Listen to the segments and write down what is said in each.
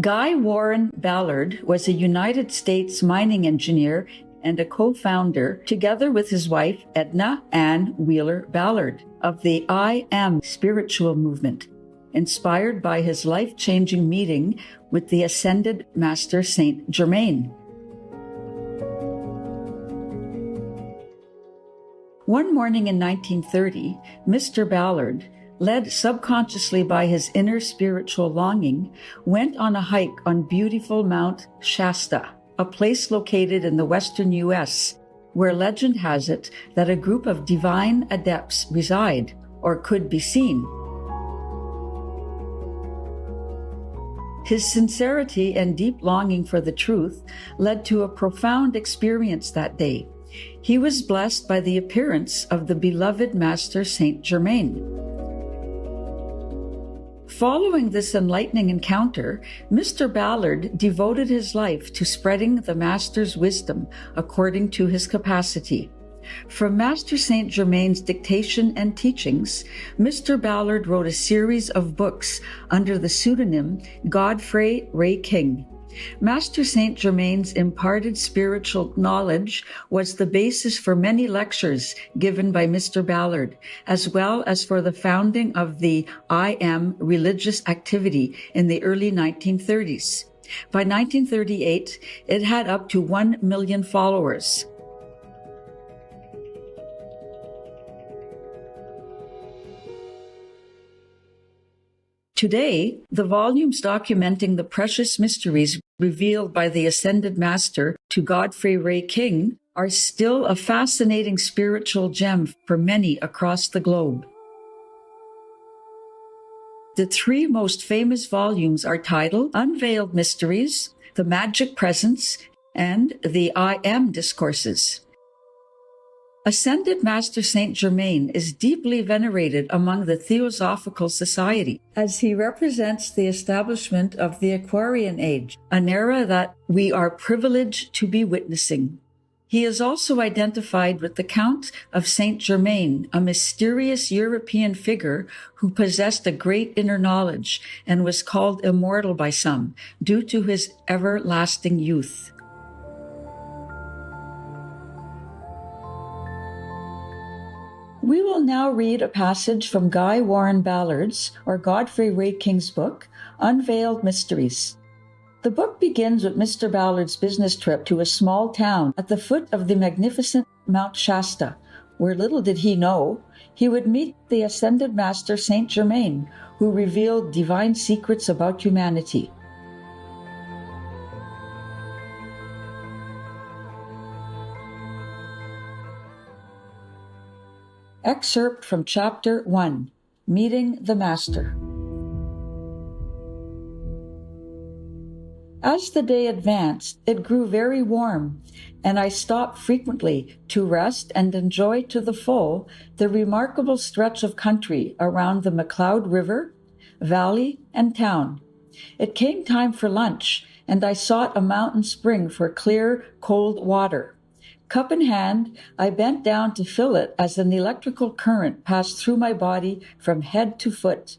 Guy Warren Ballard was a United States mining engineer and a co-founder, together with his wife Edna Ann Wheeler Ballard, of the I Am spiritual movement, inspired by his life-changing meeting with the ascended Master Saint Germain. One morning in 1930, Mr. Ballard, led subconsciously by his inner spiritual longing, went on a hike on beautiful Mount Shasta, a place located in the western U.S., where legend has it that a group of divine adepts reside or could be seen. His sincerity and deep longing for the truth led to a profound experience that day. He was blessed by the appearance of the beloved Master Saint Germain. Following this enlightening encounter, Mr. Ballard devoted his life to spreading the Master's wisdom according to his capacity. From Master Saint Germain's dictation and teachings, Mr. Ballard wrote a series of books under the pseudonym Godfré Ray King. Master Saint Germain's imparted spiritual knowledge was the basis for many lectures given by Mr. Ballard, as well as for the founding of the I Am religious activity in the early 1930s. By 1938, it had up to 1 million followers. Today, the volumes documenting the precious mysteries revealed by the Ascended Master to Godfré Ray King are still a fascinating spiritual gem for many across the globe. The three most famous volumes are titled Unveiled Mysteries, The Magic Presence, and the I Am Discourses. Ascended Master Saint Germain is deeply venerated among the Theosophical Society, as he represents the establishment of the Aquarian Age, an era that we are privileged to be witnessing. He is also identified with the Count of Saint Germain, a mysterious European figure who possessed a great inner knowledge and was called immortal by some due to his everlasting youth. We will now read a passage from Guy Warren Ballard's, or Godfré Ray King's book, Unveiled Mysteries. The book begins with Mr. Ballard's business trip to a small town at the foot of the magnificent Mount Shasta, where little did he know, he would meet the Ascended Master Saint Germain, who revealed divine secrets about humanity. Excerpt from Chapter 1, Meeting the Master. As the day advanced, it grew very warm, and I stopped frequently to rest and enjoy to the full the remarkable stretch of country around the McLeod River, valley, and town. It came time for lunch, and I sought a mountain spring for clear, cold water. Cup in hand, I bent down to fill it as an electrical current passed through my body from head to foot.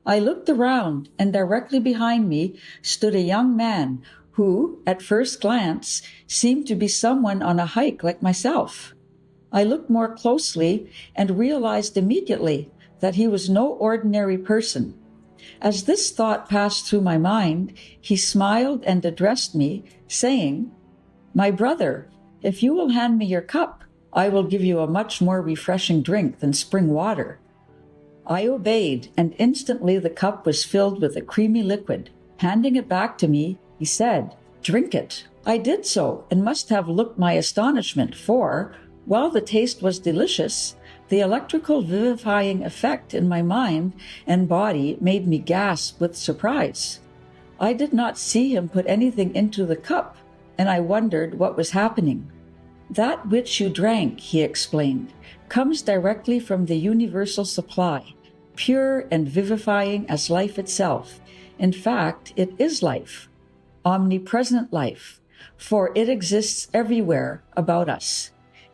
I looked around, and directly behind me stood a young man who, at first glance, seemed to be someone on a hike like myself. I looked more closely and realized immediately that he was no ordinary person. As this thought passed through my mind, he smiled and addressed me, saying, "My brother, if you will hand me your cup, I will give you a much more refreshing drink than spring water." I obeyed, and instantly the cup was filled with a creamy liquid. Handing it back to me, he said, "Drink it." I did so, and must have looked my astonishment, for, while the taste was delicious, the electrical vivifying effect in my mind and body made me gasp with surprise. I did not see him put anything into the cup, and I wondered what was happening. "That which you drank," he explained, "comes directly from the universal supply, pure and vivifying as life itself. In fact, it is life, omnipresent life, for it exists everywhere about us.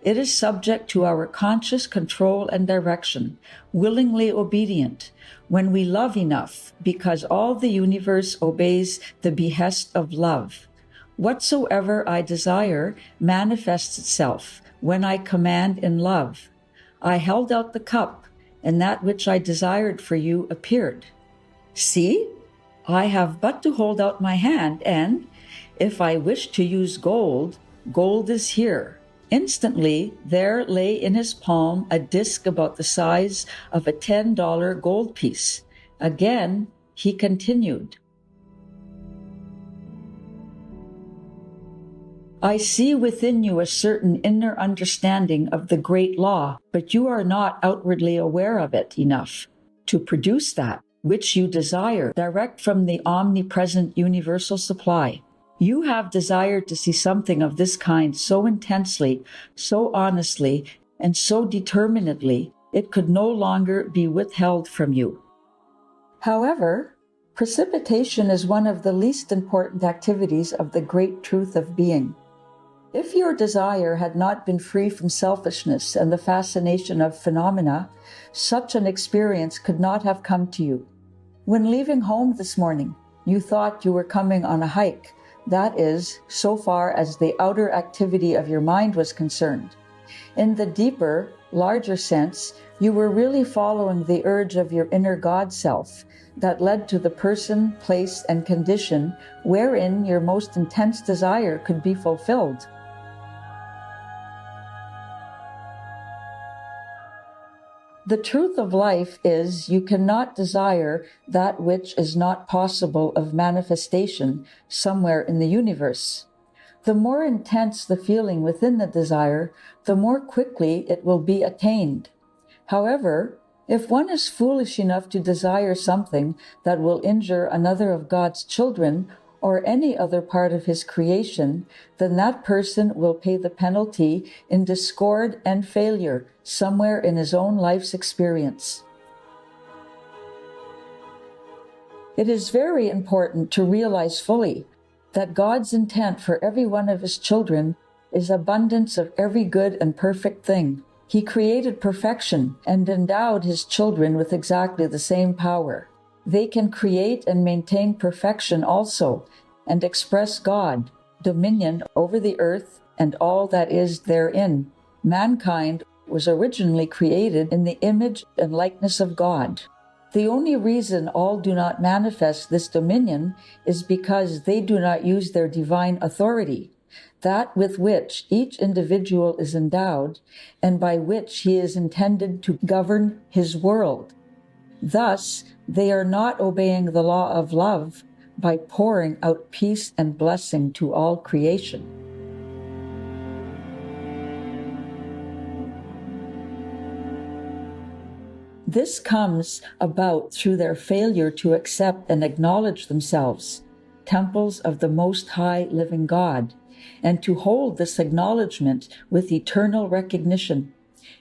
It is subject to our conscious control and direction, willingly obedient, when we love enough, because all the universe obeys the behest of love. Whatsoever I desire manifests itself when I command in love. I held out the cup, and that which I desired for you appeared. See, I have but to hold out my hand, and if I wish to use gold, gold is here. Instantly, there lay in his palm a disc about the size of a $10 gold piece. Again, he continued, I see within you a certain inner understanding of the great law, but you are not outwardly aware of it enough to produce that which you desire direct from the omnipresent universal supply. You have desired to see something of this kind so intensely, so honestly, and so determinedly, it could no longer be withheld from you. However, precipitation is one of the least important activities of the great truth of being. If your desire had not been free from selfishness and the fascination of phenomena, such an experience could not have come to you. When leaving home this morning, you thought you were coming on a hike. That is, so far as the outer activity of your mind was concerned. In the deeper, larger sense, you were really following the urge of your inner God self that led to the person, place, and condition wherein your most intense desire could be fulfilled. The truth of life is you cannot desire that which is not possible of manifestation somewhere in the universe. The more intense the feeling within the desire, the more quickly it will be attained. However, if one is foolish enough to desire something that will injure another of God's children or any other part of his creation, then that person will pay the penalty in discord and failure somewhere in his own life's experience. It is very important to realize fully that God's intent for every one of his children is abundance of every good and perfect thing. He created perfection and endowed his children with exactly the same power. They can create and maintain perfection also, and express God, dominion over the earth and all that is therein. Mankind was originally created in the image and likeness of God. The only reason all do not manifest this dominion is because they do not use their divine authority, that with which each individual is endowed and by which he is intended to govern his world. Thus, they are not obeying the law of love by pouring out peace and blessing to all creation. This comes about through their failure to accept and acknowledge themselves, temples of the Most High Living God, and to hold this acknowledgement with eternal recognition.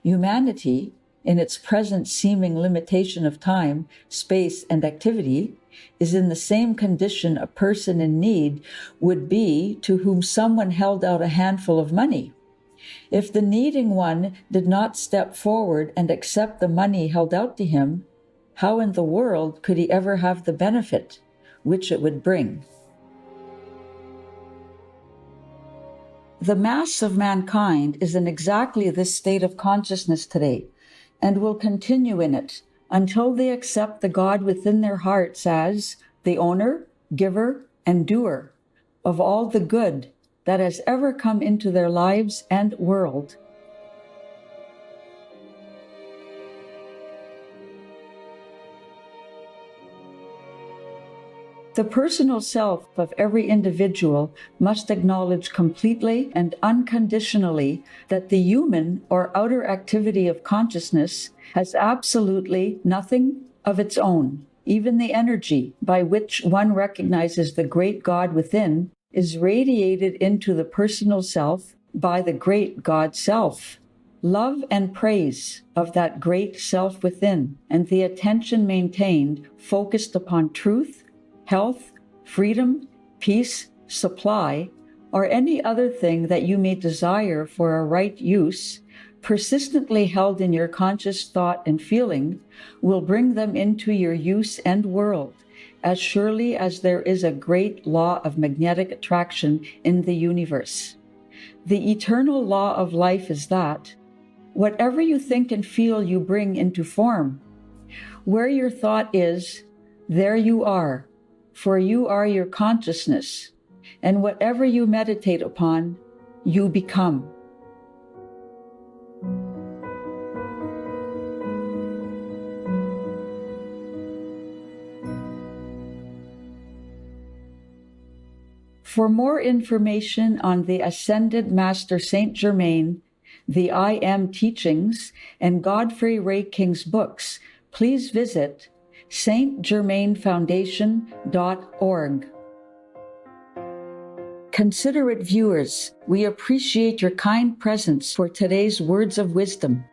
Humanity, in its present seeming limitation of time, space, and activity, is in the same condition a person in need would be to whom someone held out a handful of money. If the needing one did not step forward and accept the money held out to him, how in the world could he ever have the benefit which it would bring? The mass of mankind is in exactly this state of consciousness today, and will continue in it until they accept the God within their hearts as the owner, giver, and doer of all the good that has ever come into their lives and world. The personal self of every individual must acknowledge completely and unconditionally that the human or outer activity of consciousness has absolutely nothing of its own. Even the energy by which one recognizes the great God within is radiated into the personal self by the great God self. Love and praise of that great self within, and the attention maintained focused upon truth, health, freedom, peace, supply, or any other thing that you may desire for a right use, persistently held in your conscious thought and feeling, will bring them into your use and world, as surely as there is a great law of magnetic attraction in the universe. The eternal law of life is that whatever you think and feel you bring into form. Where your thought is, there you are, for you are your consciousness, and whatever you meditate upon, you become. For more information on the Ascended Master Saint Germain, the I Am Teachings, and Godfrey Ray King's books, please visit stgermainfoundation.org. Considerate viewers, we appreciate your kind presence for today's words of wisdom.